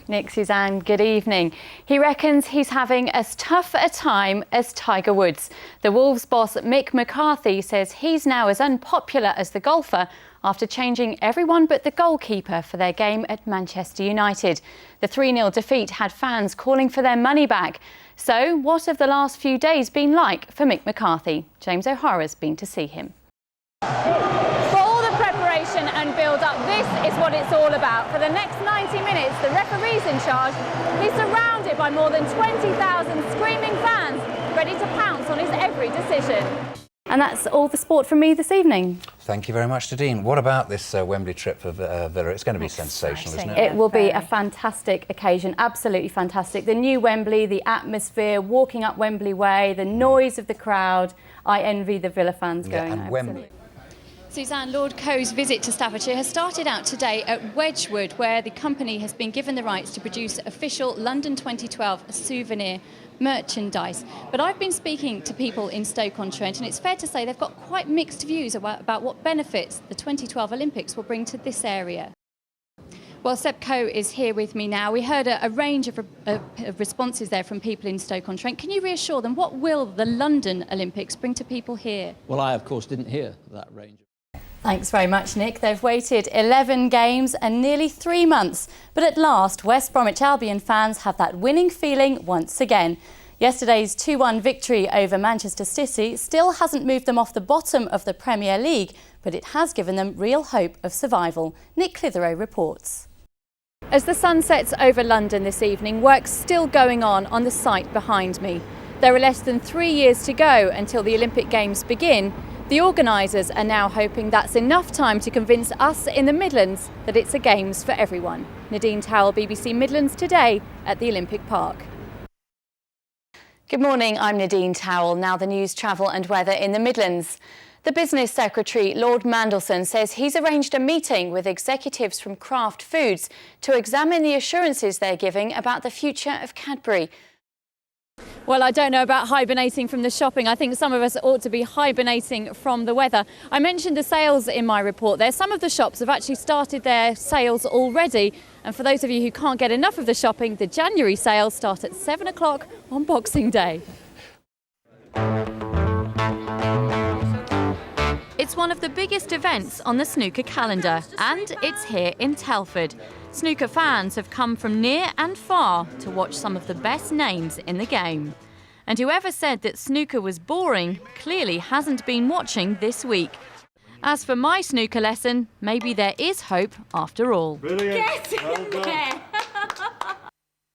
Nick, Suzanne, good evening. He reckons he's having as tough a time as Tiger Woods. The Wolves boss Mick McCarthy says he's now as unpopular as the golfer after changing everyone but the goalkeeper for their game at Manchester United. The 3-0 defeat had fans calling for their money back. So what have the last few days been like for Mick McCarthy? James O'Hara's been to see him. For all the preparation and build-up, this is what it's all about. For the next 90 minutes, the referee's in charge. He's surrounded by more than 20,000 screaming fans, ready to pounce on his every decision. And that's all the sport from me this evening. Thank you very much, Nadine. What about this Wembley trip for Villa? It's going to be sensational, isn't it? It will be a fantastic occasion, absolutely fantastic. The new Wembley, the atmosphere, walking up Wembley Way, the noise of the crowd. I envy the Villa fans going and there. Wembley. Suzanne, Lord Coe's visit to Staffordshire has started out today at Wedgwood, where the company has been given the rights to produce official London 2012 souvenir merchandise. But I've been speaking to people in Stoke-on-Trent, and it's fair to say they've got quite mixed views about what benefits the 2012 Olympics will bring to this area. Well, Seb Coe is here with me now. We heard a range of responses there from people in Stoke-on-Trent. Can you reassure them, what will the London Olympics bring to people here? Well, I, of course, didn't hear that range. Thanks very much, Nick. They've waited 11 games and nearly 3 months. But at last, West Bromwich Albion fans have that winning feeling once again. Yesterday's 2-1 victory over Manchester City still hasn't moved them off the bottom of the Premier League, but it has given them real hope of survival. Nick Clitheroe reports. As the sun sets over London this evening, work's still going on the site behind me. There are less than 3 years to go until the Olympic Games begin. The organisers are now hoping that's enough time to convince us in the Midlands that it's a Games for everyone. Nadine Towell, BBC Midlands Today at the Olympic Park. Good morning, I'm Nadine Towell. Now the news, travel and weather in the Midlands. The Business Secretary, Lord Mandelson, says he's arranged a meeting with executives from Kraft Foods to examine the assurances they're giving about the future of Cadbury. Well, I don't know about hibernating from the shopping. I think some of us ought to be hibernating from the weather. I mentioned the sales in my report there. Some of the shops have actually started their sales already. And for those of you who can't get enough of the shopping, the January sales start at 7 o'clock on Boxing Day. It's one of the biggest events on the snooker calendar, and it's here in Telford. Snooker fans have come from near and far to watch some of the best names in the game. And whoever said that snooker was boring clearly hasn't been watching this week. As for my snooker lesson, maybe there is hope after all. Brilliant. Get in there!